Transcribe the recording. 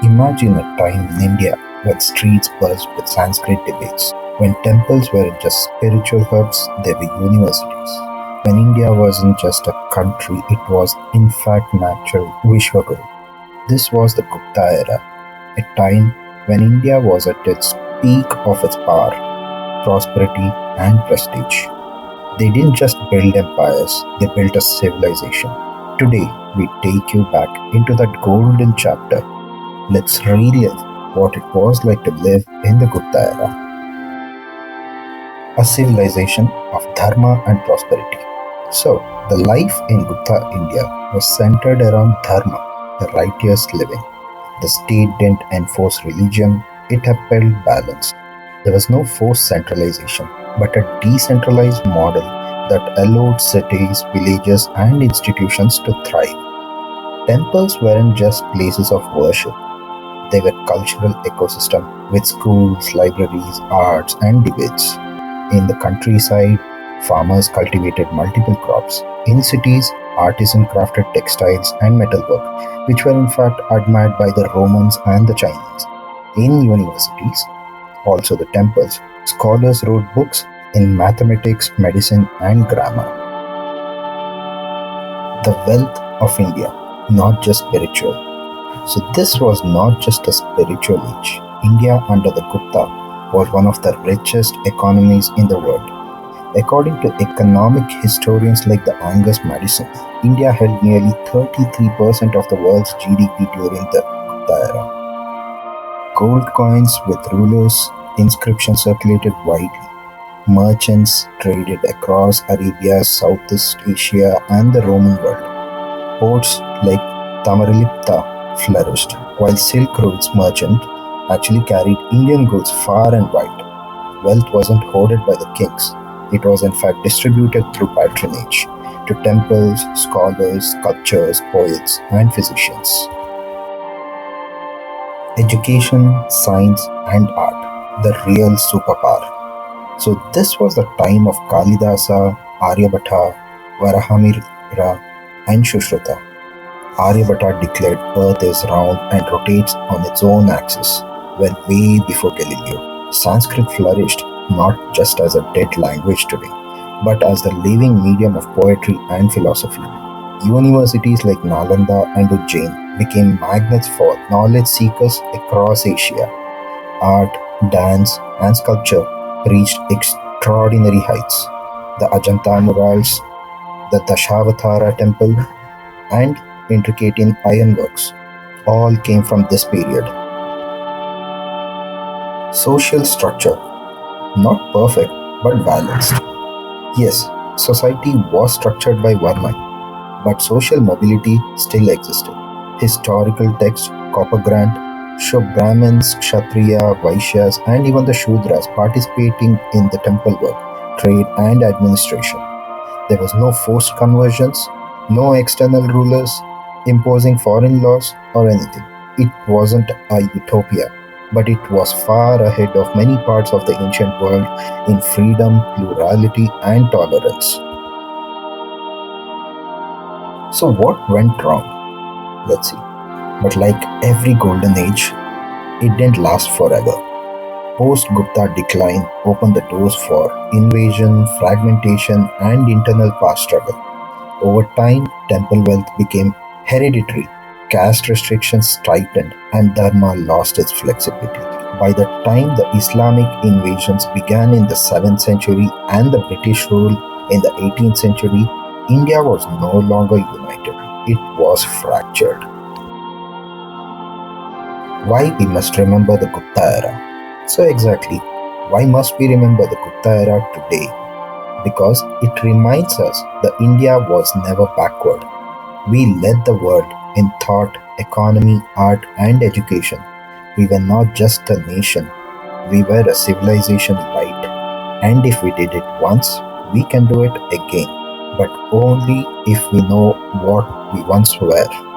Imagine a time in India when streets buzzed with Sanskrit debates, when temples weren't just spiritual hubs, they were universities. When India wasn't just a country, it was in fact natural Vishwaguru. This was the Gupta era, a time when India was at its peak of its power, prosperity, and prestige. They didn't just build empires, they built a civilization. Today, we take you back into that golden chapter. Let's relive what it was like to live in the Gupta era, a civilization of dharma and prosperity. So, the life in Gupta India was centered around dharma, the righteous living. The state didn't enforce religion, it upheld balance. There was no forced centralization, but a decentralized model that allowed cities, villages, and institutions to thrive. Temples weren't just places of worship, they were cultural ecosystem with schools, libraries, arts, and debates. In the countryside, farmers cultivated multiple crops. In cities, artisans crafted textiles and metalwork, which were in fact admired by the Romans and the Chinese. In universities, also the temples, scholars wrote books in mathematics, medicine, and grammar. The wealth of India, not just spiritual. So, this was not just a spiritual age. India under the Gupta was one of the richest economies in the world. According to economic historians like the Angus Madison, India held nearly 33% of the world's GDP during the Gupta era. Gold coins with rulers' inscriptions circulated widely. Merchants traded across Arabia, Southeast Asia, and the Roman world. Ports like Tamaralipta flourished, while Silk Road's merchant actually carried Indian goods far and wide. Wealth wasn't hoarded by the kings, it was in fact distributed through patronage to temples, scholars, sculptors, poets, and physicians. Education, science, and art, the real superpower. So, this was the time of Kalidasa, Aryabhatta, Varahamihira, and Shushruta. Aryabhatta declared Earth is round and rotates on its own axis, well way before Galileo. Sanskrit flourished not just as a dead language today, but as the living medium of poetry and philosophy. Universities like Nalanda and Ujjain became magnets for knowledge seekers across Asia. Art, dance, and sculpture reached extraordinary heights. The Ajanta murals, the Dashavatara temple, and intricate in ironworks all came from this period. Social structure, not perfect but balanced. Yes, society was structured by Varna, but social mobility still existed. Historical texts, copper grant, show Brahmins, Kshatriya, Vaishyas, and even the Shudras participating in the temple work, trade, and administration. There was no forced conversions, no external rulers imposing foreign laws or anything. It wasn't a utopia, but it was far ahead of many parts of the ancient world in freedom, plurality, and tolerance. So, what went wrong? Let's see. But like every golden age, it didn't last forever. Post Gupta decline opened the doors for invasion, fragmentation, and internal power struggle. Over time, temple wealth became hereditary, caste restrictions tightened, and Dharma lost its flexibility. By the time the Islamic invasions began in the 7th century and the British rule in the 18th century, India was no longer united, it was fractured. Why we must remember the Gupta era? So, exactly, why must we remember the Gupta era today? Because it reminds us that India was never backward. We led the world in thought, economy, art, and education. We were not just a nation, we were a civilization right. And if we did it once, we can do it again, but only if we know what we once were.